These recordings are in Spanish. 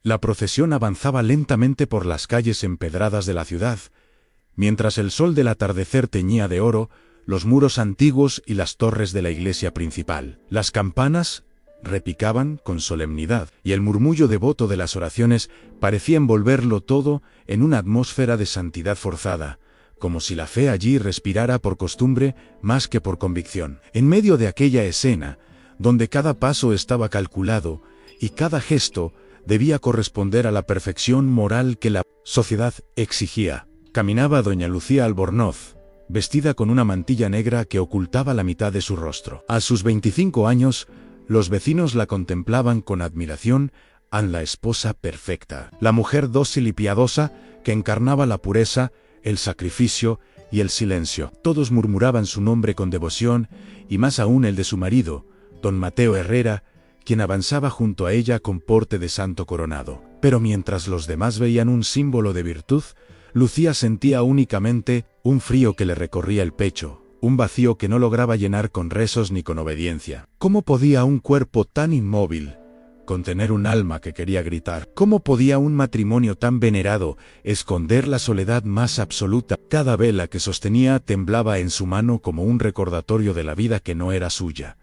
La procesión avanzaba lentamente por las calles empedradas de la ciudad, mientras el sol del atardecer teñía de oro los muros antiguos y las torres de la iglesia principal. Las campanas repicaban con solemnidad, y el murmullo devoto de las oraciones parecía envolverlo todo en una atmósfera de santidad forzada, como si la fe allí respirara por costumbre más que por convicción. En medio de aquella escena, donde cada paso estaba calculado y cada gesto debía corresponder a la perfección moral que la sociedad exigía, caminaba doña Lucía Albornoz, vestida con una mantilla negra que ocultaba la mitad de su rostro. A sus 25 años, los vecinos la contemplaban con admiración a la esposa perfecta, la mujer dócil y piadosa que encarnaba la pureza, el sacrificio y el silencio. Todos murmuraban su nombre con devoción, y más aún el de su marido, don Mateo Herrera, quien avanzaba junto a ella con porte de santo coronado. Pero mientras los demás veían un símbolo de virtud, Lucía sentía únicamente un frío que le recorría el pecho, un vacío que no lograba llenar con rezos ni con obediencia. ¿Cómo podía un cuerpo tan inmóvil contener un alma que quería gritar? ¿Cómo podía un matrimonio tan venerado esconder la soledad más absoluta? Cada vela que sostenía temblaba en su mano como un recordatorio de la vida que no era suya.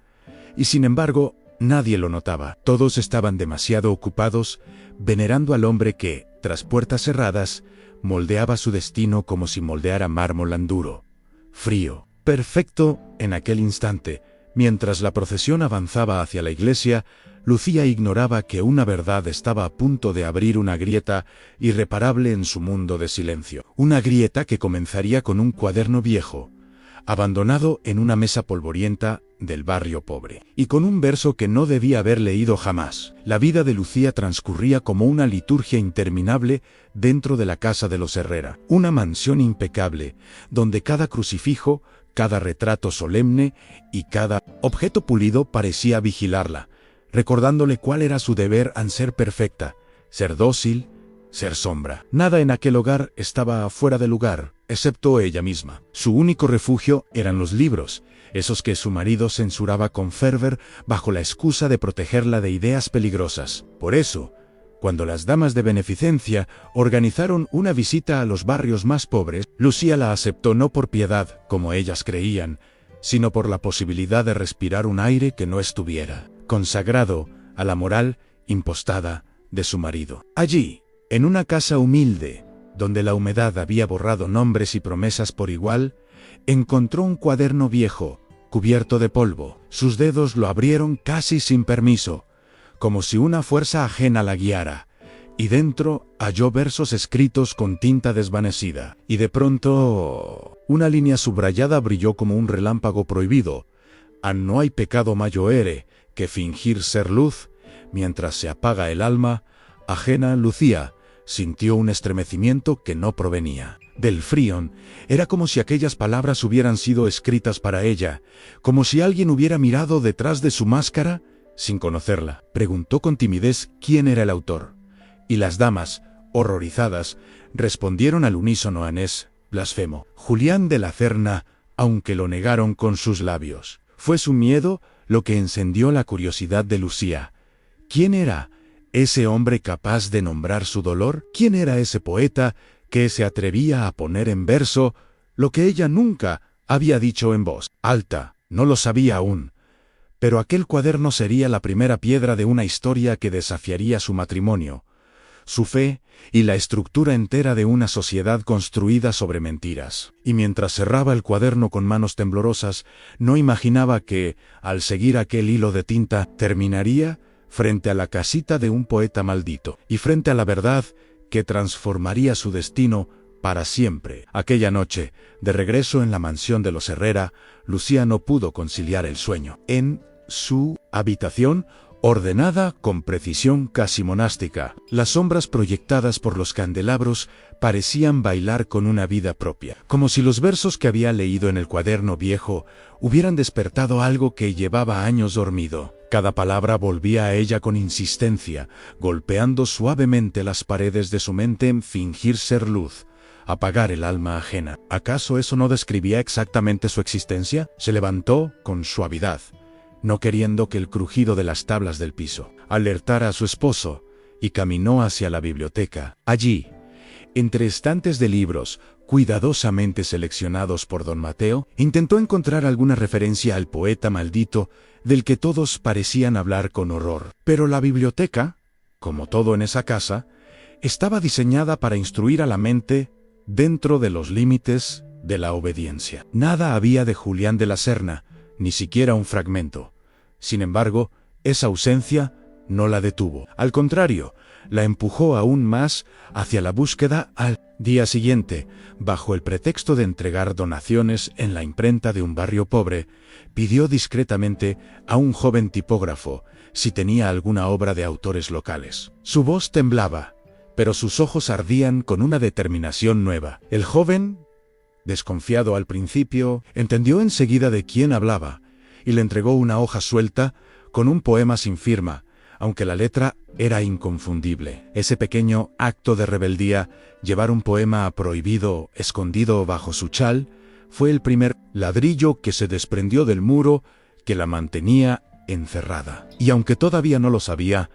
Y sin embargo, nadie lo notaba. Todos estaban demasiado ocupados venerando al hombre que, tras puertas cerradas, moldeaba su destino como si moldeara mármol duro, frío, perfecto. En aquel instante, mientras la procesión avanzaba hacia la iglesia, Lucía ignoraba que una verdad estaba a punto de abrir una grieta irreparable en su mundo de silencio. Una grieta que comenzaría con un cuaderno viejo, abandonado en una mesa polvorienta del barrio pobre, y con un verso que no debía haber leído jamás. La vida de Lucía transcurría como una liturgia interminable dentro de la casa de los Herrera, una mansión impecable, donde cada crucifijo, cada retrato solemne y cada objeto pulido parecía vigilarla, recordándole cuál era su deber al ser perfecta, ser dócil, ser sombra. Nada en aquel hogar estaba fuera de lugar, excepto ella misma. Su único refugio eran los libros, esos que su marido censuraba con fervor bajo la excusa de protegerla de ideas peligrosas. Por eso, cuando las damas de beneficencia organizaron una visita a los barrios más pobres, Lucía la aceptó no por piedad, como ellas creían, sino por la posibilidad de respirar un aire que no estuviera consagrado a la moral impostada de su marido. Allí, en una casa humilde, donde la humedad había borrado nombres y promesas por igual, encontró un cuaderno viejo, cubierto de polvo. Sus dedos lo abrieron casi sin permiso, como si una fuerza ajena la guiara, y dentro halló versos escritos con tinta desvanecida. Y de pronto, una línea subrayada brilló como un relámpago prohibido. No hay pecado mayor que fingir ser luz, mientras se apaga el alma ajena. Lucía sintió un estremecimiento que no provenía del frío. Era como si aquellas palabras hubieran sido escritas para ella, como si alguien hubiera mirado detrás de su máscara sin conocerla. Preguntó con timidez quién era el autor, y las damas, horrorizadas, respondieron al unísono anés, blasfemo, Julián de la Cerna, aunque lo negaron con sus labios. Fue su miedo lo que encendió la curiosidad de Lucía. ¿Quién era ese hombre capaz de nombrar su dolor? ¿Quién era ese poeta que se atrevía a poner en verso lo que ella nunca había dicho en voz alta? No lo sabía aún, pero aquel cuaderno sería la primera piedra de una historia que desafiaría su matrimonio, su fe y la estructura entera de una sociedad construida sobre mentiras. Y mientras cerraba el cuaderno con manos temblorosas, no imaginaba que, al seguir aquel hilo de tinta, terminaría frente a la casita de un poeta maldito, y frente a la verdad que transformaría su destino para siempre. Aquella noche, de regreso en la mansión de los Herrera, Lucía no pudo conciliar el sueño. En su habitación, ordenada con precisión casi monástica, las sombras proyectadas por los candelabros parecían bailar con una vida propia, como si los versos que había leído en el cuaderno viejo hubieran despertado algo que llevaba años dormido. Cada palabra volvía a ella con insistencia, golpeando suavemente las paredes de su mente en fingir ser luz, apagar el alma ajena. ¿Acaso eso no describía exactamente su existencia? Se levantó con suavidad, no queriendo que el crujido de las tablas del piso alertara a su esposo, y caminó hacia la biblioteca. Allí, entre estantes de libros cuidadosamente seleccionados por don Mateo, intentó encontrar alguna referencia al poeta maldito del que todos parecían hablar con horror. Pero la biblioteca, como todo en esa casa, estaba diseñada para instruir a la mente dentro de los límites de la obediencia. Nada había de Julián de la Serna, ni siquiera un fragmento. Sin embargo, esa ausencia no la detuvo. Al contrario, la empujó aún más hacia la búsqueda. Al día siguiente, bajo el pretexto de entregar donaciones en la imprenta de un barrio pobre, pidió discretamente a un joven tipógrafo si tenía alguna obra de autores locales. Su voz temblaba, pero sus ojos ardían con una determinación nueva. El joven, desconfiado al principio, entendió enseguida de quién hablaba y le entregó una hoja suelta con un poema sin firma, aunque la letra era inconfundible. Ese pequeño acto de rebeldía, llevar un poema prohibido escondido bajo su chal, fue el primer ladrillo que se desprendió del muro que la mantenía encerrada. Y aunque todavía no lo sabía,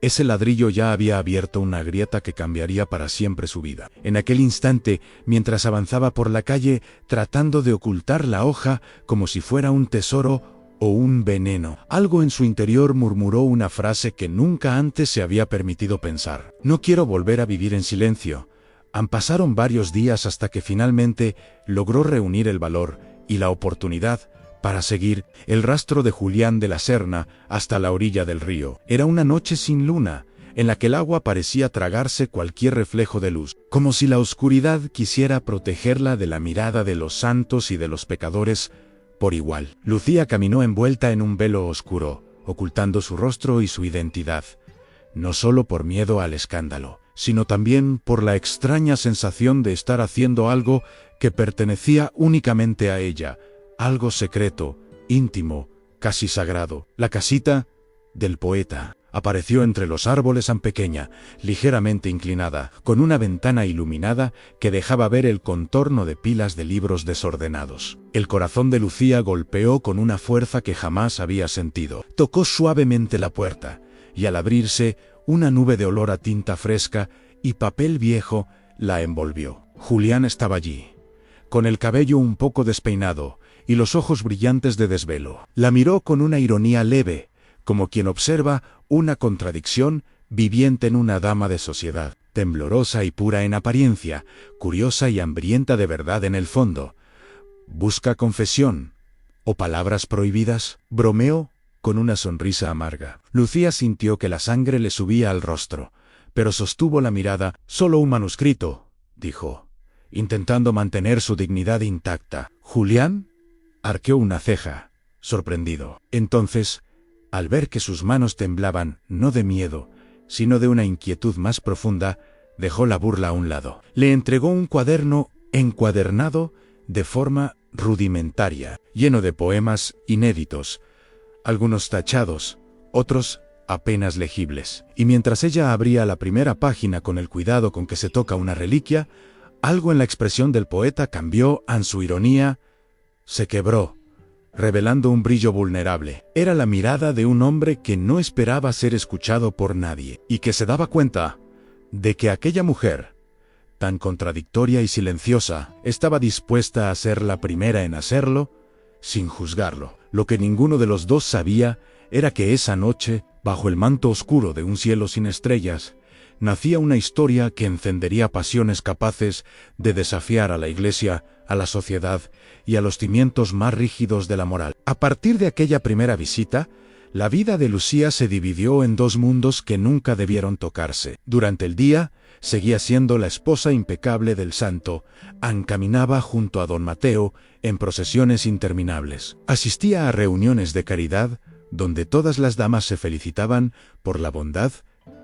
ese ladrillo ya había abierto una grieta que cambiaría para siempre su vida. En aquel instante, mientras avanzaba por la calle tratando de ocultar la hoja como si fuera un tesoro o un veneno, algo en su interior murmuró una frase que nunca antes se había permitido pensar. No quiero volver a vivir en silencio. Pasaron varios días hasta que finalmente logró reunir el valor y la oportunidad para seguir el rastro de Julián de la Serna hasta la orilla del río. Era una noche sin luna, en la que el agua parecía tragarse cualquier reflejo de luz, como si la oscuridad quisiera protegerla de la mirada de los santos y de los pecadores por igual. Lucía caminó envuelta en un velo oscuro, ocultando su rostro y su identidad, no solo por miedo al escándalo, sino también por la extraña sensación de estar haciendo algo que pertenecía únicamente a ella, algo secreto, íntimo, casi sagrado. La casita del poeta apareció entre los árboles tan pequeña, ligeramente inclinada, con una ventana iluminada que dejaba ver el contorno de pilas de libros desordenados. El corazón de Lucía golpeó con una fuerza que jamás había sentido. Tocó suavemente la puerta, y al abrirse, una nube de olor a tinta fresca y papel viejo la envolvió. Julián estaba allí, con el cabello un poco despeinado y los ojos brillantes de desvelo. La miró con una ironía leve, como quien observa una contradicción viviente en una dama de sociedad, temblorosa y pura en apariencia, curiosa y hambrienta de verdad en el fondo. ¿Busca confesión o palabras prohibidas? Bromeó con una sonrisa amarga. Lucía sintió que la sangre le subía al rostro, pero sostuvo la mirada. «Solo un manuscrito», dijo, intentando mantener su dignidad intacta. Julián arqueó una ceja, sorprendido. Entonces, al ver que sus manos temblaban, no de miedo, sino de una inquietud más profunda, dejó la burla a un lado. Le entregó un cuaderno encuadernado de forma rudimentaria, lleno de poemas inéditos, algunos tachados, otros apenas legibles. Y mientras ella abría la primera página con el cuidado con que se toca una reliquia, algo en la expresión del poeta cambió. En su ironía se quebró, revelando un brillo vulnerable. Era la mirada de un hombre que no esperaba ser escuchado por nadie, y que se daba cuenta de que aquella mujer, tan contradictoria y silenciosa, estaba dispuesta a ser la primera en hacerlo, sin juzgarlo. Lo que ninguno de los dos sabía era que esa noche, bajo el manto oscuro de un cielo sin estrellas, nacía una historia que encendería pasiones capaces de desafiar a la Iglesia, a la sociedad y a los cimientos más rígidos de la moral. A partir de aquella primera visita, la vida de Lucía se dividió en dos mundos que nunca debieron tocarse. Durante el día, seguía siendo la esposa impecable del santo, caminaba junto a don Mateo en procesiones interminables. Asistía a reuniones de caridad, donde todas las damas se felicitaban por la bondad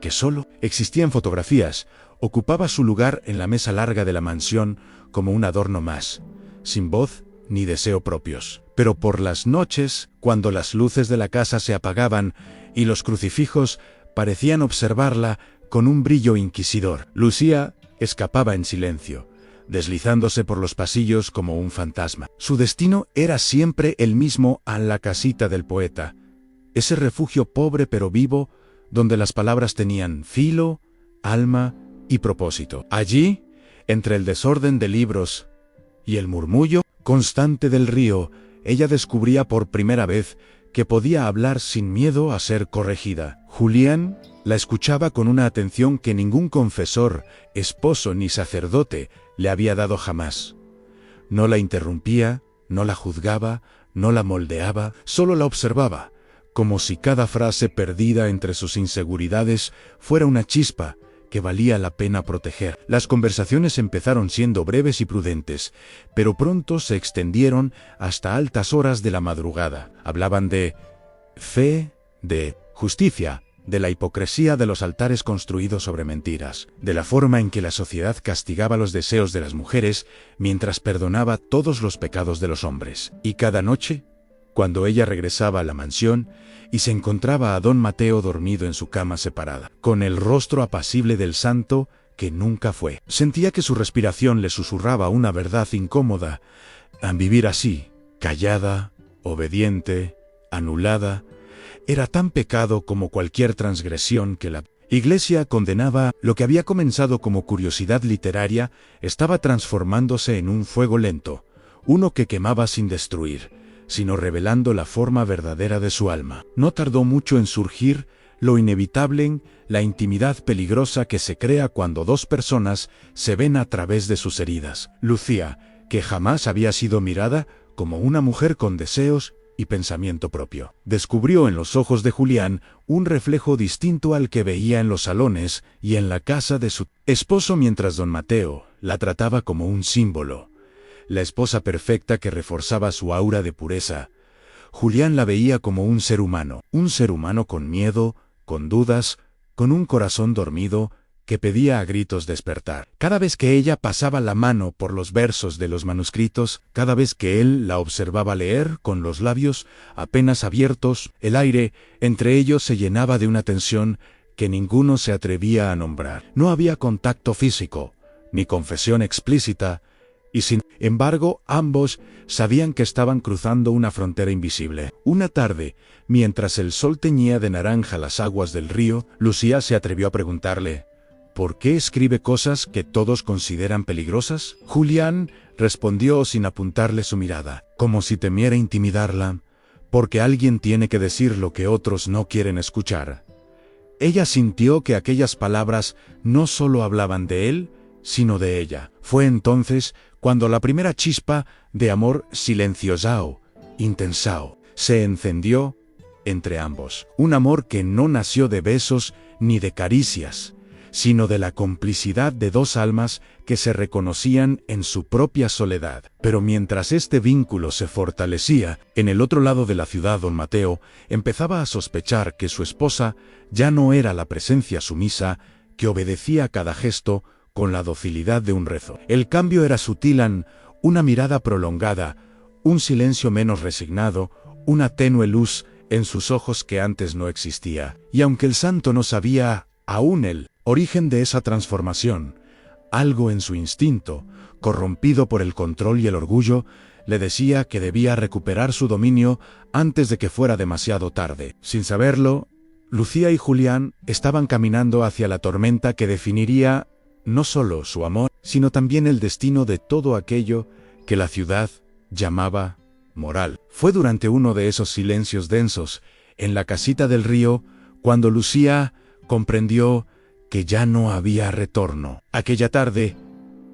que solo existían fotografías. Ocupaba su lugar en la mesa larga de la mansión como un adorno más, sin voz ni deseo propios. Pero por las noches, cuando las luces de la casa se apagaban y los crucifijos parecían observarla con un brillo inquisidor, Lucía escapaba en silencio, deslizándose por los pasillos como un fantasma. Su destino era siempre el mismo: a la casita del poeta, ese refugio pobre pero vivo, donde las palabras tenían filo, alma y propósito. Allí, entre el desorden de libros y el murmullo constante del río, ella descubría por primera vez que podía hablar sin miedo a ser corregida. Julián la escuchaba con una atención que ningún confesor, esposo ni sacerdote le había dado jamás. No la interrumpía, no la juzgaba, no la moldeaba, solo la observaba, como si cada frase perdida entre sus inseguridades fuera una chispa que valía la pena proteger. Las conversaciones empezaron siendo breves y prudentes, pero pronto se extendieron hasta altas horas de la madrugada. Hablaban de fe, de justicia, de la hipocresía de los altares construidos sobre mentiras, de la forma en que la sociedad castigaba los deseos de las mujeres mientras perdonaba todos los pecados de los hombres. Y cada noche, cuando ella regresaba a la mansión y se encontraba a don Mateo dormido en su cama separada, con el rostro apacible del santo que nunca fue, sentía que su respiración le susurraba una verdad incómoda. A vivir así, callada, obediente, anulada, era tan pecado como cualquier transgresión que la Iglesia condenaba. Lo que había comenzado como curiosidad literaria estaba transformándose en un fuego lento, uno que quemaba sin destruir, sino revelando la forma verdadera de su alma. No tardó mucho en surgir lo inevitable, la intimidad peligrosa que se crea cuando dos personas se ven a través de sus heridas. Lucía, que jamás había sido mirada como una mujer con deseos y pensamiento propio, descubrió en los ojos de Julián un reflejo distinto al que veía en los salones y en la casa de su esposo, mientras don Mateo la trataba como un símbolo, la esposa perfecta que reforzaba su aura de pureza. Julián la veía como un ser humano con miedo, con dudas, con un corazón dormido que pedía a gritos despertar. Cada vez que ella pasaba la mano por los versos de los manuscritos, cada vez que él la observaba leer con los labios apenas abiertos, el aire entre ellos se llenaba de una tensión que ninguno se atrevía a nombrar. No había contacto físico, ni confesión explícita, y sin embargo ambos sabían que estaban cruzando una frontera invisible. Una tarde, mientras el sol teñía de naranja las aguas del río, Lucía se atrevió a preguntarle: ¿por qué escribe cosas que todos consideran peligrosas? Julián respondió sin apuntarle su mirada, como si temiera intimidarla, porque alguien tiene que decir lo que otros no quieren escuchar. Ella sintió que aquellas palabras no solo hablaban de él, sino de ella. Fue entonces cuando la primera chispa de amor silenciosao, intensao, se encendió entre ambos. Un amor que no nació de besos ni de caricias, sino de la complicidad de dos almas que se reconocían en su propia soledad. Pero mientras este vínculo se fortalecía, en el otro lado de la ciudad don Mateo empezaba a sospechar que su esposa ya no era la presencia sumisa que obedecía a cada gesto con la docilidad de un rezo. El cambio era sutil, una mirada prolongada, un silencio menos resignado, una tenue luz en sus ojos que antes no existía. Y aunque el santo no sabía aún el origen de esa transformación, algo en su instinto, corrompido por el control y el orgullo, le decía que debía recuperar su dominio antes de que fuera demasiado tarde. Sin saberlo, Lucía y Julián estaban caminando hacia la tormenta que definiría no solo su amor, sino también el destino de todo aquello que la ciudad llamaba moral. Fue durante uno de esos silencios densos, en la casita del río, cuando Lucía comprendió que ya no había retorno. Aquella tarde,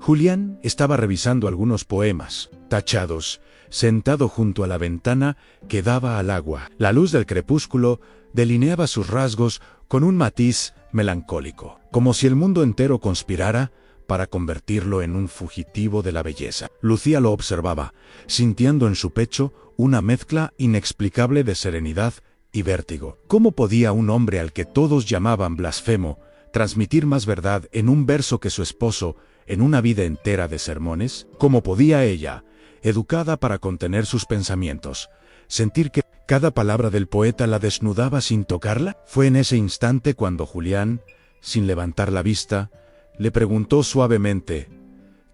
Julián estaba revisando algunos poemas tachados, sentado junto a la ventana que daba al agua. La luz del crepúsculo delineaba sus rasgos con un matiz melancólico, como si el mundo entero conspirara para convertirlo en un fugitivo de la belleza. Lucía lo observaba, sintiendo en su pecho una mezcla inexplicable de serenidad y vértigo. ¿Cómo podía un hombre al que todos llamaban blasfemo transmitir más verdad en un verso que su esposo en una vida entera de sermones? ¿Cómo podía ella, educada para contener sus pensamientos, sentir que cada palabra del poeta la desnudaba sin tocarla? Fue en ese instante cuando Julián, sin levantar la vista, le preguntó suavemente: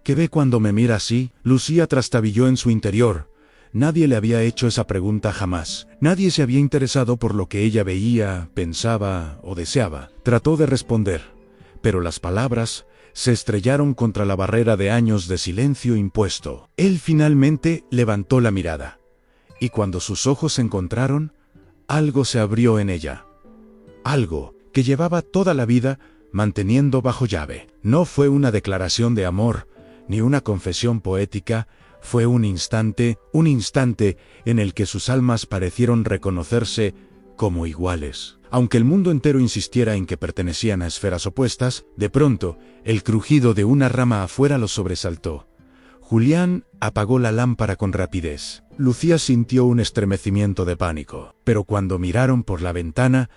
¿qué ve cuando me mira así? Lucía trastabilló en su interior, Nadie le había hecho esa pregunta jamás. Nadie se había interesado por lo que ella veía, pensaba o deseaba. Trató de responder, pero las palabras se estrellaron contra la barrera de años de silencio impuesto. Él finalmente levantó la mirada, y cuando sus ojos se encontraron, algo se abrió en ella. Algo que llevaba toda la vida manteniendo bajo llave. No fue una declaración de amor, ni una confesión poética, fue un instante en el que sus almas parecieron reconocerse como iguales. Aunque el mundo entero insistiera en que pertenecían a esferas opuestas, de pronto, el crujido de una rama afuera los sobresaltó. Julián apagó la lámpara con rapidez. Lucía sintió un estremecimiento de pánico, pero cuando miraron por la ventana,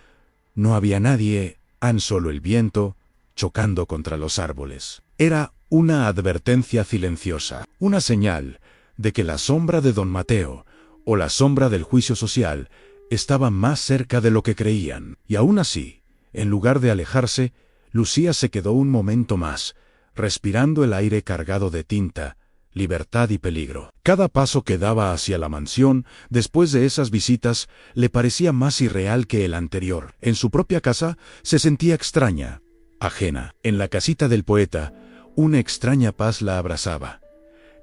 no había nadie, tan solo el viento, chocando contra los árboles. Era una advertencia silenciosa, una señal de que la sombra de don Mateo, o la sombra del juicio social, estaba más cerca de lo que creían. Y aún así, en lugar de alejarse, Lucía se quedó un momento más, respirando el aire cargado de tinta, libertad y peligro. Cada paso que daba hacia la mansión, después de esas visitas, le parecía más irreal que el anterior. En su propia casa, se sentía extraña, ajena. En la casita del poeta, una extraña paz la abrazaba.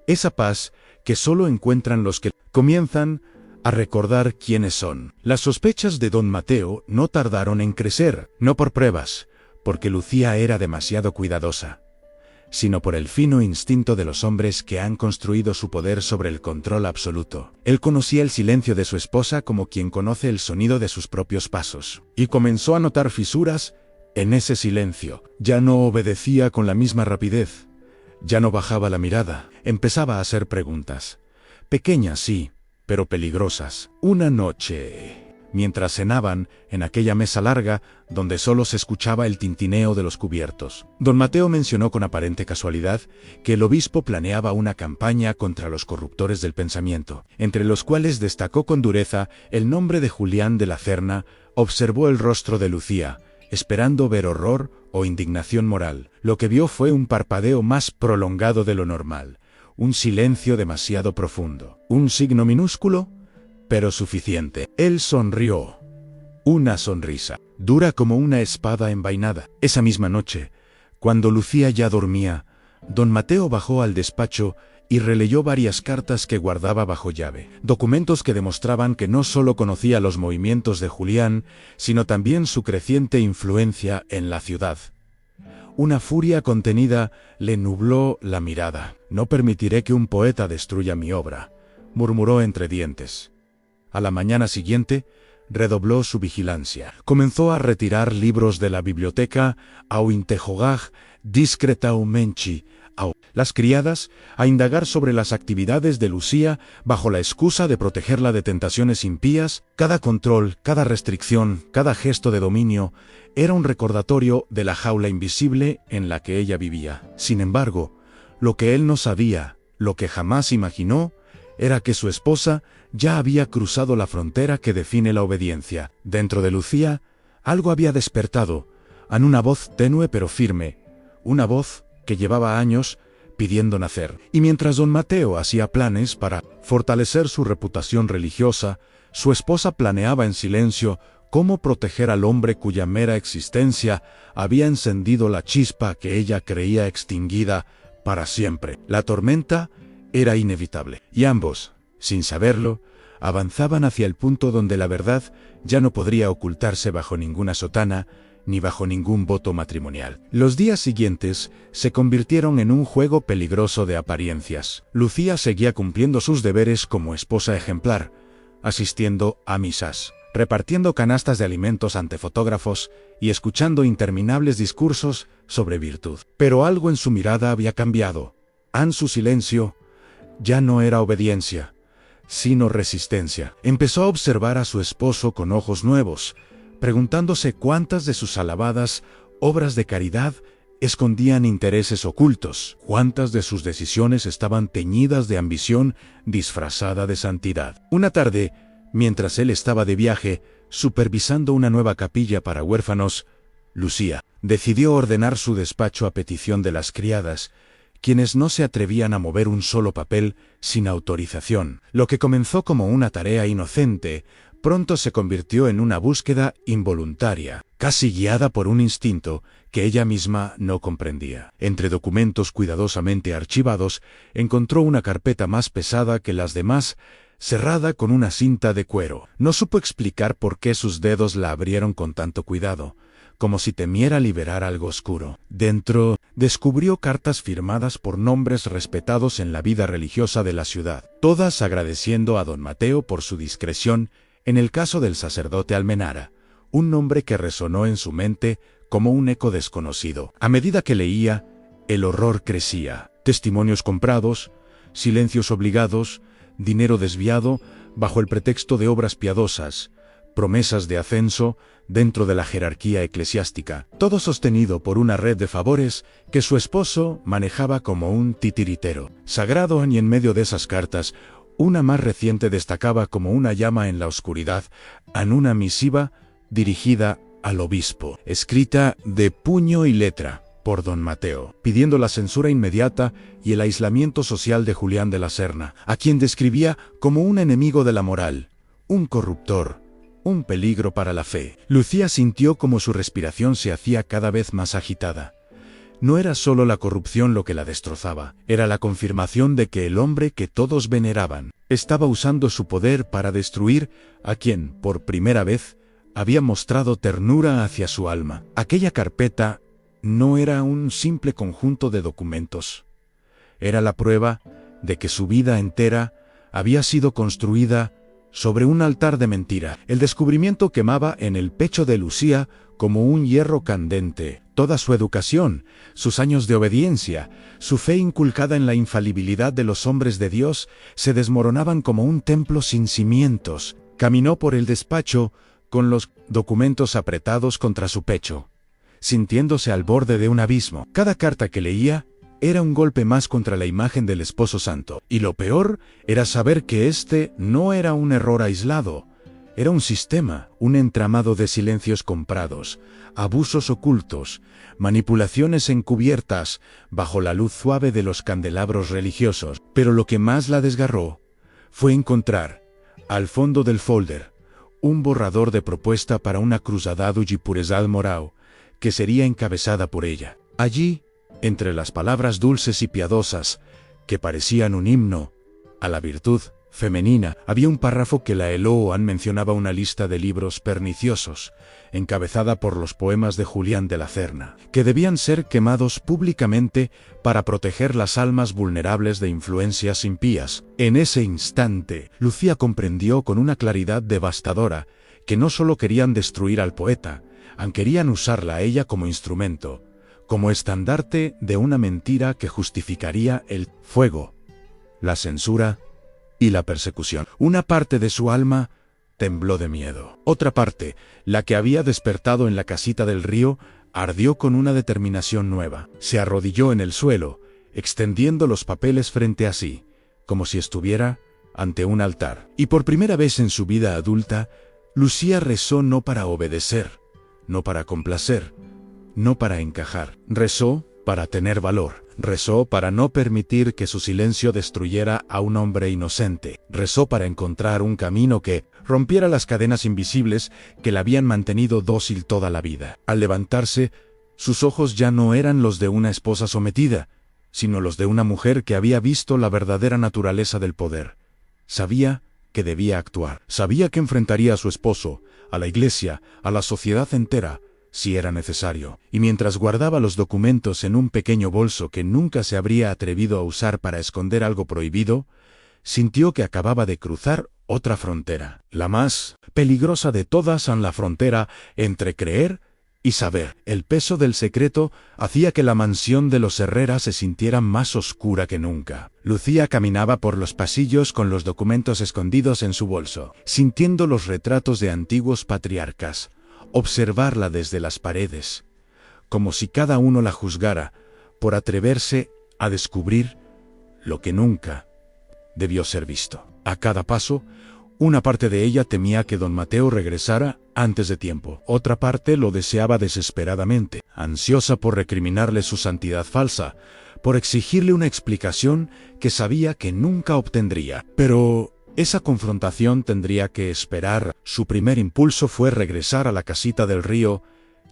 Esa paz que solo encuentran los que comienzan a recordar quiénes son. Las sospechas de don Mateo no tardaron en crecer, no por pruebas, porque Lucía era demasiado cuidadosa, sino por el fino instinto de los hombres que han construido su poder sobre el control absoluto. Él conocía el silencio de su esposa como quien conoce el sonido de sus propios pasos, y comenzó a notar fisuras en ese silencio. Ya no obedecía con la misma rapidez, ya no bajaba la mirada, empezaba a hacer preguntas. Pequeñas, sí, pero peligrosas. Una noche, mientras cenaban en aquella mesa larga donde solo se escuchaba el tintineo de los cubiertos, don Mateo mencionó con aparente casualidad que el obispo planeaba una campaña contra los corruptores del pensamiento, entre los cuales destacó con dureza el nombre de Julián de la Cerna. Observó el rostro de Lucía, esperando ver horror o indignación moral. Lo que vio fue un parpadeo más prolongado de lo normal, un silencio demasiado profundo, un signo minúsculo, pero suficiente. Él sonrió. Una sonrisa, dura como una espada envainada. Esa misma noche, cuando Lucía ya dormía, don Mateo bajó al despacho y releyó varias cartas que guardaba bajo llave. Documentos que demostraban que no solo conocía los movimientos de Julián, sino también su creciente influencia en la ciudad. Una furia contenida le nubló la mirada. «No permitiré que un poeta destruya mi obra», murmuró entre dientes. A la mañana siguiente, redobló su vigilancia. Comenzó a retirar libros de la biblioteca, au interrogar discretamente a las criadas, a indagar sobre las actividades de Lucía bajo la excusa de protegerla de tentaciones impías. Cada control, cada restricción, cada gesto de dominio era un recordatorio de la jaula invisible en la que ella vivía. Sin embargo, lo que él no sabía, lo que jamás imaginó, era que su esposa ya había cruzado la frontera que define la obediencia. Dentro de Lucía, algo había despertado, en una voz tenue pero firme, una voz que llevaba años pidiendo nacer. Y mientras don Mateo hacía planes para fortalecer su reputación religiosa, su esposa planeaba en silencio cómo proteger al hombre cuya mera existencia había encendido la chispa que ella creía extinguida para siempre. La tormenta era inevitable, y ambos, sin saberlo, avanzaban hacia el punto donde la verdad ya no podría ocultarse bajo ninguna sotana, ni bajo ningún voto matrimonial. Los días siguientes se convirtieron en un juego peligroso de apariencias. Lucía seguía cumpliendo sus deberes como esposa ejemplar, asistiendo a misas, repartiendo canastas de alimentos ante fotógrafos y escuchando interminables discursos sobre virtud. Pero algo en su mirada había cambiado. En su silencio ya no era obediencia, sino resistencia. Empezó a observar a su esposo con ojos nuevos, preguntándose cuántas de sus alabadas obras de caridad escondían intereses ocultos, cuántas de sus decisiones estaban teñidas de ambición disfrazada de santidad. Una tarde, mientras él estaba de viaje, supervisando una nueva capilla para huérfanos, Lucía decidió ordenar su despacho a petición de las criadas, quienes no se atrevían a mover un solo papel sin autorización. Lo que comenzó como una tarea inocente, pronto se convirtió en una búsqueda involuntaria, casi guiada por un instinto que ella misma no comprendía. Entre documentos cuidadosamente archivados, encontró una carpeta más pesada que las demás, cerrada con una cinta de cuero. No supo explicar por qué sus dedos la abrieron con tanto cuidado, como si temiera liberar algo oscuro. Dentro, descubrió cartas firmadas por nombres respetados en la vida religiosa de la ciudad, todas agradeciendo a don Mateo por su discreción en el caso del sacerdote Almenara, un nombre que resonó en su mente como un eco desconocido. A medida que leía, el horror crecía. Testimonios comprados, silencios obligados, dinero desviado bajo el pretexto de obras piadosas, promesas de ascenso dentro de la jerarquía eclesiástica, todo sostenido por una red de favores que su esposo manejaba como un titiritero sagrado. Y en medio de esas cartas, una más reciente destacaba como una llama en la oscuridad, en una misiva dirigida al obispo, escrita de puño y letra por don Mateo, pidiendo la censura inmediata y el aislamiento social de Julián de la Serna, a quien describía como un enemigo de la moral, un corruptor, un peligro para la fe. Lucía sintió como su respiración se hacía cada vez más agitada. No era solo la corrupción lo que la destrozaba, era la confirmación de que el hombre que todos veneraban estaba usando su poder para destruir a quien, por primera vez, había mostrado ternura hacia su alma. Aquella carpeta no era un simple conjunto de documentos. Era la prueba de que su vida entera había sido construida sobre un altar de mentira. El descubrimiento quemaba en el pecho de Lucía como un hierro candente. Toda su educación, sus años de obediencia, su fe inculcada en la infalibilidad de los hombres de Dios, se desmoronaban como un templo sin cimientos. Caminó por el despacho con los documentos apretados contra su pecho, sintiéndose al borde de un abismo. Cada carta que leía era un golpe más contra la imagen del esposo santo. Y lo peor era saber que este no era un error aislado, era un sistema, un entramado de silencios comprados, abusos ocultos, manipulaciones encubiertas bajo la luz suave de los candelabros religiosos. Pero lo que más la desgarró fue encontrar, al fondo del folder, un borrador de propuesta para una cruzada de pureza moral que sería encabezada por ella. Allí, entre las palabras dulces y piadosas, que parecían un himno a la virtud femenina, había un párrafo que la Eloan mencionaba una lista de libros perniciosos, encabezada por los poemas de Julián de la Serna, que debían ser quemados públicamente para proteger las almas vulnerables de influencias impías. En ese instante, Lucía comprendió con una claridad devastadora que no solo querían destruir al poeta, querían usarla a ella como instrumento, como estandarte de una mentira que justificaría el fuego, la censura y la persecución. Una parte de su alma tembló de miedo. Otra parte, la que había despertado en la casita del río, ardió con una determinación nueva. Se arrodilló en el suelo, extendiendo los papeles frente a sí, como si estuviera ante un altar. Y por primera vez en su vida adulta, Lucía rezó no para obedecer, no para complacer, no para encajar. Rezó para tener valor. Rezó para no permitir que su silencio destruyera a un hombre inocente. Rezó para encontrar un camino que rompiera las cadenas invisibles que la habían mantenido dócil toda la vida. Al levantarse, sus ojos ya no eran los de una esposa sometida, sino los de una mujer que había visto la verdadera naturaleza del poder. Sabía que debía actuar. Sabía que enfrentaría a su esposo, a la iglesia, a la sociedad entera, si era necesario. Y mientras guardaba los documentos en un pequeño bolso que nunca se habría atrevido a usar para esconder algo prohibido, sintió que acababa de cruzar otra frontera, la más peligrosa de todas, en la frontera entre creer y saber. El peso del secreto hacía que la mansión de los Herrera se sintiera más oscura que nunca. Lucía caminaba por los pasillos con los documentos escondidos en su bolso, sintiendo los retratos de antiguos patriarcas, observarla desde las paredes, como si cada uno la juzgara por atreverse a descubrir lo que nunca debió ser visto. A cada paso, una parte de ella temía que don Mateo regresara antes de tiempo. Otra parte lo deseaba desesperadamente, ansiosa por recriminarle su santidad falsa, por exigirle una explicación que sabía que nunca obtendría. Pero esa confrontación tendría que esperar. Su primer impulso fue regresar a la casita del río,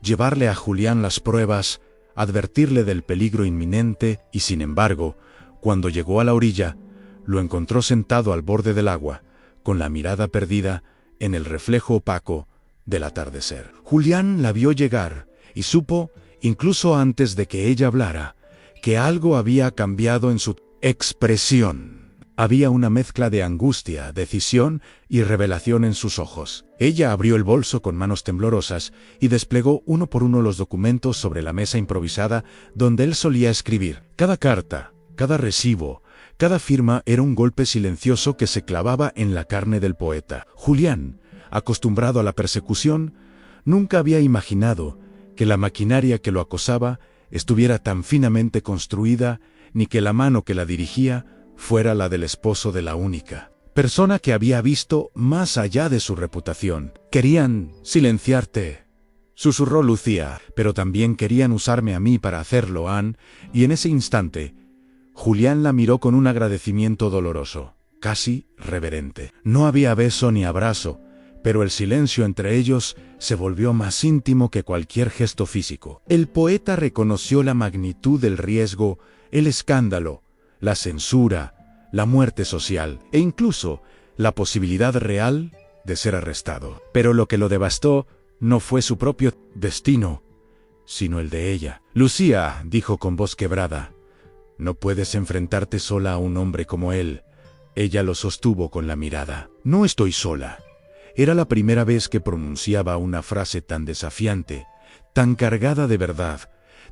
llevarle a Julián las pruebas, advertirle del peligro inminente y, sin embargo, cuando llegó a la orilla, lo encontró sentado al borde del agua, con la mirada perdida en el reflejo opaco del atardecer. Julián la vio llegar y supo, incluso antes de que ella hablara, que algo había cambiado en su expresión. Había una mezcla de angustia, decisión y revelación en sus ojos. Ella abrió el bolso con manos temblorosas y desplegó uno por uno los documentos sobre la mesa improvisada donde él solía escribir. Cada carta, cada recibo, cada firma era un golpe silencioso que se clavaba en la carne del poeta. Julián, acostumbrado a la persecución, nunca había imaginado que la maquinaria que lo acosaba estuviera tan finamente construida, ni que la mano que la dirigía fuera la del esposo de la única persona que había visto más allá de su reputación. «Querían silenciarte», susurró Lucía, «pero también querían usarme a mí para hacerlo, Anne», y en ese instante, Julián la miró con un agradecimiento doloroso, casi reverente. No había beso ni abrazo, pero el silencio entre ellos se volvió más íntimo que cualquier gesto físico. El poeta reconoció la magnitud del riesgo, el escándalo, la censura, la muerte social e incluso la posibilidad real de ser arrestado. Pero lo que lo devastó no fue su propio destino, sino el de ella. «Lucía», dijo con voz quebrada, «no puedes enfrentarte sola a un hombre como él». Ella lo sostuvo con la mirada. «No estoy sola». Era la primera vez que pronunciaba una frase tan desafiante, tan cargada de verdad,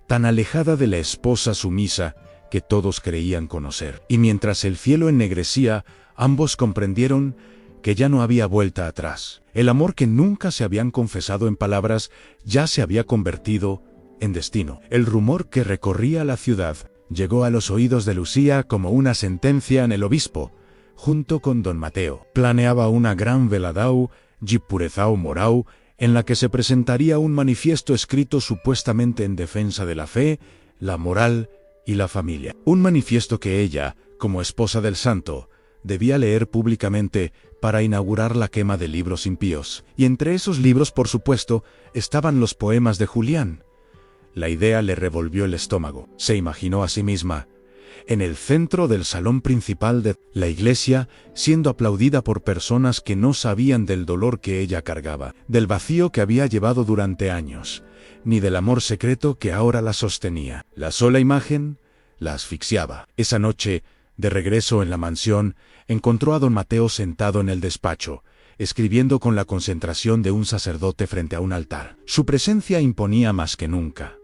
tan alejada de la esposa sumisa que todos creían conocer. Y mientras el cielo ennegrecía, ambos comprendieron que ya no había vuelta atrás. El amor que nunca se habían confesado en palabras ya se había convertido en destino. El rumor que recorría la ciudad llegó a los oídos de Lucía como una sentencia en el obispo. Junto con don Mateo, planeaba una gran veladau, Gipurezau Morau, en la que se presentaría un manifiesto escrito supuestamente en defensa de la fe, la moral y la familia. Un manifiesto que ella, como esposa del santo, debía leer públicamente para inaugurar la quema de libros impíos. Y entre esos libros, por supuesto, estaban los poemas de Julián. La idea le revolvió el estómago. Se imaginó a sí misma en el centro del salón principal de la iglesia, siendo aplaudida por personas que no sabían del dolor que ella cargaba, del vacío que había llevado durante años, ni del amor secreto que ahora la sostenía. La sola imagen la asfixiaba. Esa noche, de regreso en la mansión, encontró a don Mateo sentado en el despacho, escribiendo con la concentración de un sacerdote frente a un altar. Su presencia imponía más que nunca.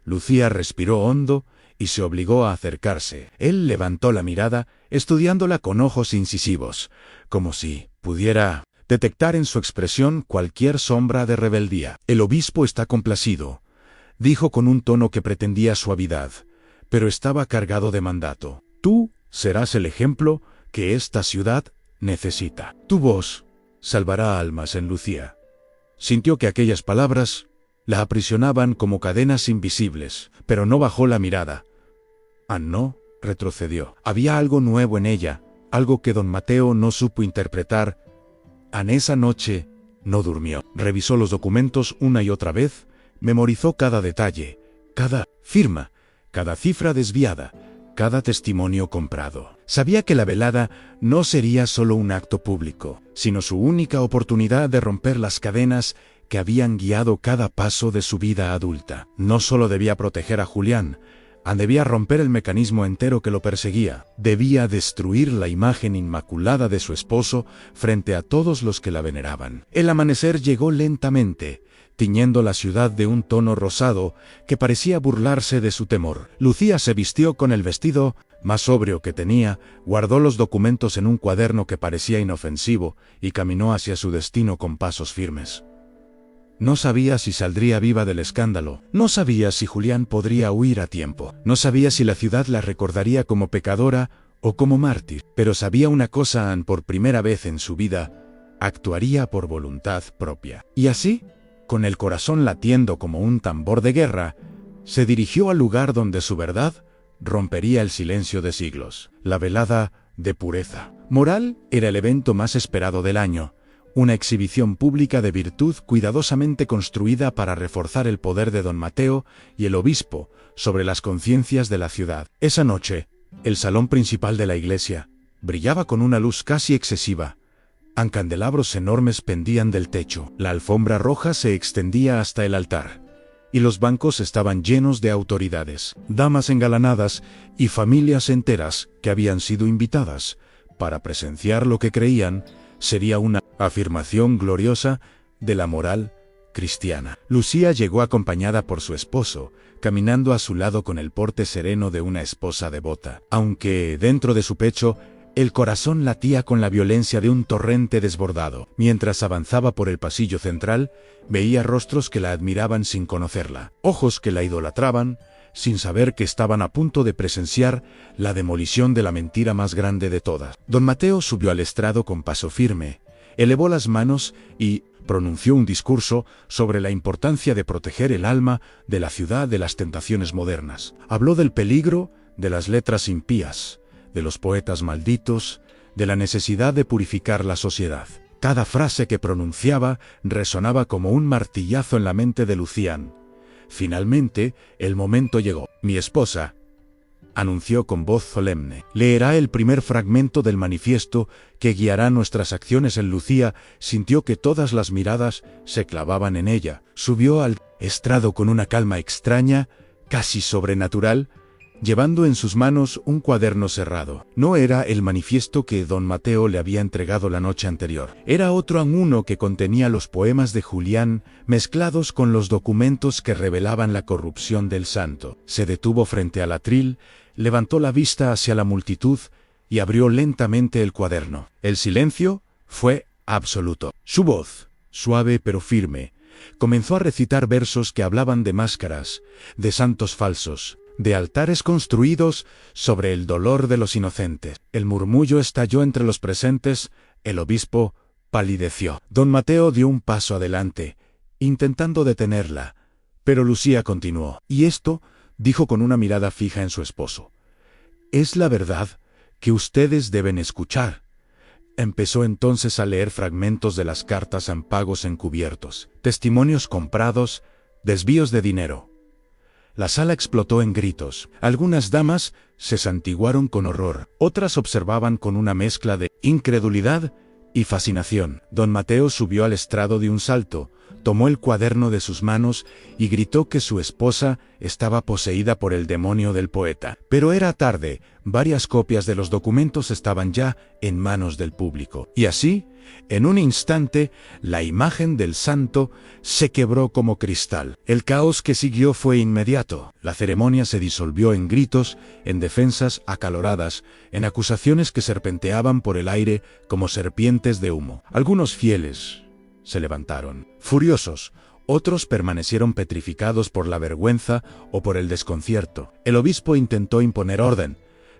Lucía respiró hondo y se obligó a acercarse. Él levantó la mirada, estudiándola con ojos incisivos, como si pudiera detectar en su expresión cualquier sombra de rebeldía. «El obispo está complacido», dijo con un tono que pretendía suavidad, pero estaba cargado de mandato. «Tú serás el ejemplo que esta ciudad necesita. Tu voz salvará almas en Lucía». Sintió que aquellas palabras la aprisionaban como cadenas invisibles, pero no bajó la mirada. No, retrocedió. Había algo nuevo en ella, algo que don Mateo no supo interpretar. Esa noche no durmió. Revisó los documentos una y otra vez, memorizó cada detalle, cada firma, cada cifra desviada, cada testimonio comprado. Sabía que la velada no sería solo un acto público, sino su única oportunidad de romper las cadenas que habían guiado cada paso de su vida adulta. No solo debía proteger a Julián, debía romper el mecanismo entero que lo perseguía. Debía destruir la imagen inmaculada de su esposo frente a todos los que la veneraban. El amanecer llegó lentamente, tiñendo la ciudad de un tono rosado que parecía burlarse de su temor. Lucía se vistió con el vestido más sobrio que tenía, guardó los documentos en un cuaderno que parecía inofensivo y caminó hacia su destino con pasos firmes. No sabía si saldría viva del escándalo, no sabía si Julián podría huir a tiempo, no sabía si la ciudad la recordaría como pecadora o como mártir, pero sabía una cosa: Anne, por primera vez en su vida, actuaría por voluntad propia. Y así, con el corazón latiendo como un tambor de guerra, se dirigió al lugar donde su verdad rompería el silencio de siglos. La velada de pureza moral era el evento más esperado del año, una exhibición pública de virtud cuidadosamente construida para reforzar el poder de don Mateo y el obispo sobre las conciencias de la ciudad. Esa noche, el salón principal de la iglesia brillaba con una luz casi excesiva. Candelabros enormes pendían del techo, la alfombra roja se extendía hasta el altar, y los bancos estaban llenos de autoridades, damas engalanadas y familias enteras que habían sido invitadas para presenciar lo que creían sería una afirmación gloriosa de la moral cristiana. Lucía llegó acompañada por su esposo, caminando a su lado con el porte sereno de una esposa devota, aunque dentro de su pecho el corazón latía con la violencia de un torrente desbordado. Mientras avanzaba por el pasillo central, veía rostros que la admiraban sin conocerla, ojos que la idolatraban, sin saber que estaban a punto de presenciar la demolición de la mentira más grande de todas. Don Mateo subió al estrado con paso firme, elevó las manos y pronunció un discurso sobre la importancia de proteger el alma de la ciudad de las tentaciones modernas. Habló del peligro de las letras impías, de los poetas malditos, de la necesidad de purificar la sociedad. Cada frase que pronunciaba resonaba como un martillazo en la mente de Lucián. Finalmente, el momento llegó. Mi esposa, anunció con voz solemne, leerá el primer fragmento del manifiesto que guiará nuestras acciones. Lucía sintió que todas las miradas se clavaban en ella. Subió al estrado con una calma extraña, casi sobrenatural, llevando en sus manos un cuaderno cerrado. No era el manifiesto que don Mateo le había entregado la noche anterior. Era otro uno que contenía los poemas de Julián mezclados con los documentos que revelaban la corrupción del santo. Se detuvo frente al atril, levantó la vista hacia la multitud y abrió lentamente el cuaderno. El silencio fue absoluto. Su voz, suave pero firme, comenzó a recitar versos que hablaban de máscaras, de santos falsos, de altares construidos sobre el dolor de los inocentes. El murmullo estalló entre los presentes, el obispo palideció. Don Mateo dio un paso adelante, intentando detenerla, pero Lucía continuó. Y esto, dijo con una mirada fija en su esposo, es la verdad que ustedes deben escuchar. Empezó entonces a leer fragmentos de las cartas en pagos encubiertos, testimonios comprados, desvíos de dinero. La sala explotó en gritos. Algunas damas se santiguaron con horror, otras observaban con una mezcla de incredulidad y fascinación. Don Mateo subió al estrado de un salto, tomó el cuaderno de sus manos y gritó que su esposa estaba poseída por el demonio del poeta. Pero era tarde, varias copias de los documentos estaban ya en manos del público. Y así, en un instante, la imagen del santo se quebró como cristal. El caos que siguió fue inmediato. La ceremonia se disolvió en gritos, en defensas acaloradas, en acusaciones que serpenteaban por el aire como serpientes de humo. Algunos fieles se levantaron, furiosos. Otros permanecieron petrificados por la vergüenza o por el desconcierto. El obispo intentó imponer orden,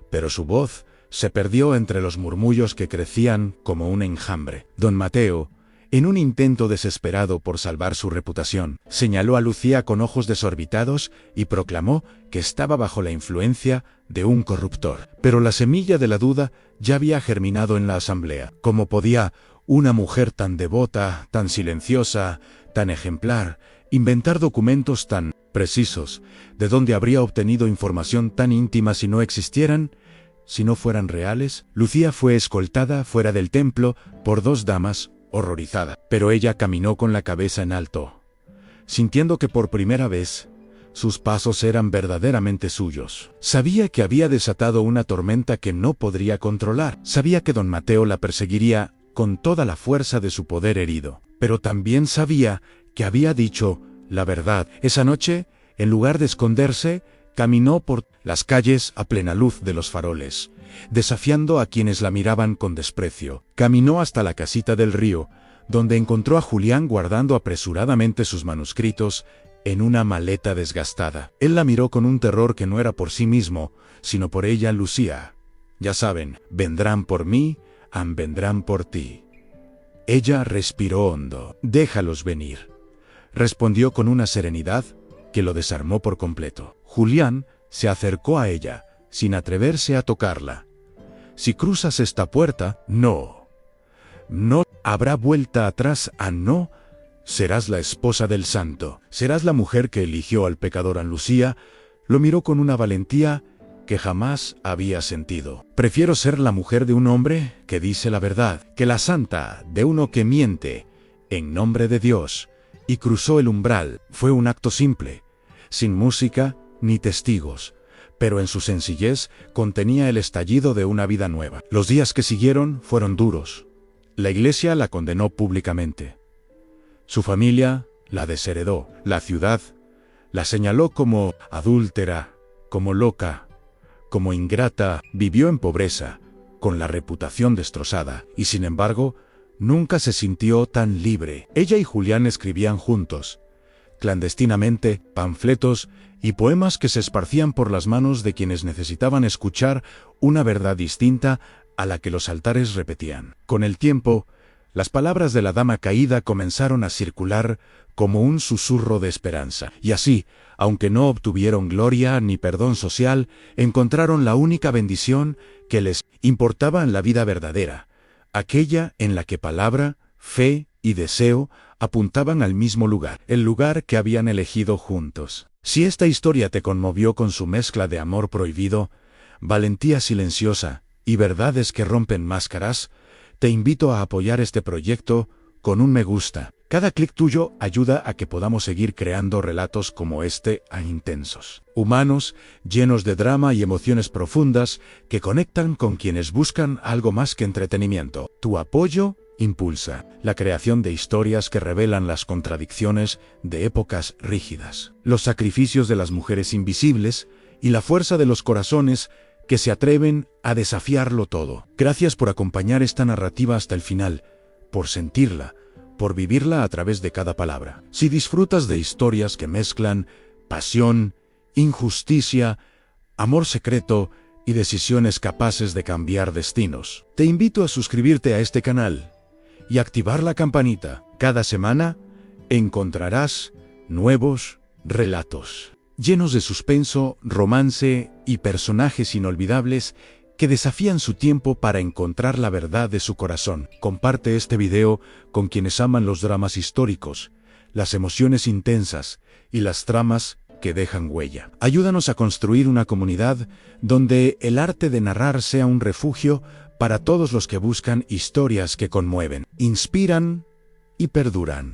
pero su voz se perdió entre los murmullos que crecían como un enjambre. Don Mateo, en un intento desesperado por salvar su reputación, señaló a Lucía con ojos desorbitados y proclamó que estaba bajo la influencia de un corruptor. Pero la semilla de la duda ya había germinado en la asamblea. ¿Cómo podía una mujer tan devota, tan silenciosa, tan ejemplar, inventar documentos tan precisos? ¿De dónde habría obtenido información tan íntima si no existieran? Si no fueran reales? Lucía fue escoltada fuera del templo por dos damas, horrorizada. Pero ella caminó con la cabeza en alto, sintiendo que por primera vez sus pasos eran verdaderamente suyos. Sabía que había desatado una tormenta que no podría controlar. Sabía que don Mateo la perseguiría con toda la fuerza de su poder herido. Pero también sabía que había dicho la verdad. Esa noche, en lugar de esconderse, caminó por las calles a plena luz de los faroles, desafiando a quienes la miraban con desprecio. Caminó hasta la casita del río, donde encontró a Julián guardando apresuradamente sus manuscritos en una maleta desgastada. Él la miró con un terror que no era por sí mismo, sino por ella, Lucía. Ya saben, vendrán por mí, vendrán por ti. Ella respiró hondo. Déjalos venir, respondió con una serenidad que lo desarmó por completo. Julián se acercó a ella, sin atreverse a tocarla. Si cruzas esta puerta, no habrá vuelta atrás. No serás la esposa del santo. Serás la mujer que eligió al pecador. Ana Lucía lo miró con una valentía que jamás había sentido. Prefiero ser la mujer de un hombre que dice la verdad, que la santa de uno que miente en nombre de Dios. Y cruzó el umbral. Fue un acto simple, sin música ni testigos, pero en su sencillez contenía el estallido de una vida nueva. Los días que siguieron fueron duros. La iglesia la condenó públicamente. Su familia la desheredó. La ciudad la señaló como adúltera, como loca, como ingrata. Vivió en pobreza, con la reputación destrozada, y sin embargo, nunca se sintió tan libre. Ella y Julián escribían juntos, clandestinamente, panfletos y poemas que se esparcían por las manos de quienes necesitaban escuchar una verdad distinta a la que los altares repetían. Con el tiempo, las palabras de la dama caída comenzaron a circular como un susurro de esperanza. Y así, aunque no obtuvieron gloria ni perdón social, encontraron la única bendición que les importaba en la vida verdadera, aquella en la que palabra, fe y deseo apuntaban al mismo lugar, el lugar que habían elegido juntos. Si esta historia te conmovió con su mezcla de amor prohibido, valentía silenciosa y verdades que rompen máscaras, te invito a apoyar este proyecto con un me gusta. Cada clic tuyo ayuda a que podamos seguir creando relatos como este, intensos, humanos, llenos de drama y emociones profundas que conectan con quienes buscan algo más que entretenimiento. Tu apoyo impulsa la creación de historias que revelan las contradicciones de épocas rígidas, los sacrificios de las mujeres invisibles y la fuerza de los corazones que se atreven a desafiarlo todo. Gracias por acompañar esta narrativa hasta el final, por sentirla, por vivirla a través de cada palabra. Si disfrutas de historias que mezclan pasión, injusticia, amor secreto y decisiones capaces de cambiar destinos, te invito a suscribirte a este canal y activar la campanita. Cada semana encontrarás nuevos relatos, llenos de suspenso, romance y personajes inolvidables que desafían su tiempo para encontrar la verdad de su corazón. Comparte este video con quienes aman los dramas históricos, las emociones intensas y las tramas que dejan huella. Ayúdanos a construir una comunidad donde el arte de narrar sea un refugio para todos los que buscan historias que conmueven, inspiran y perduran.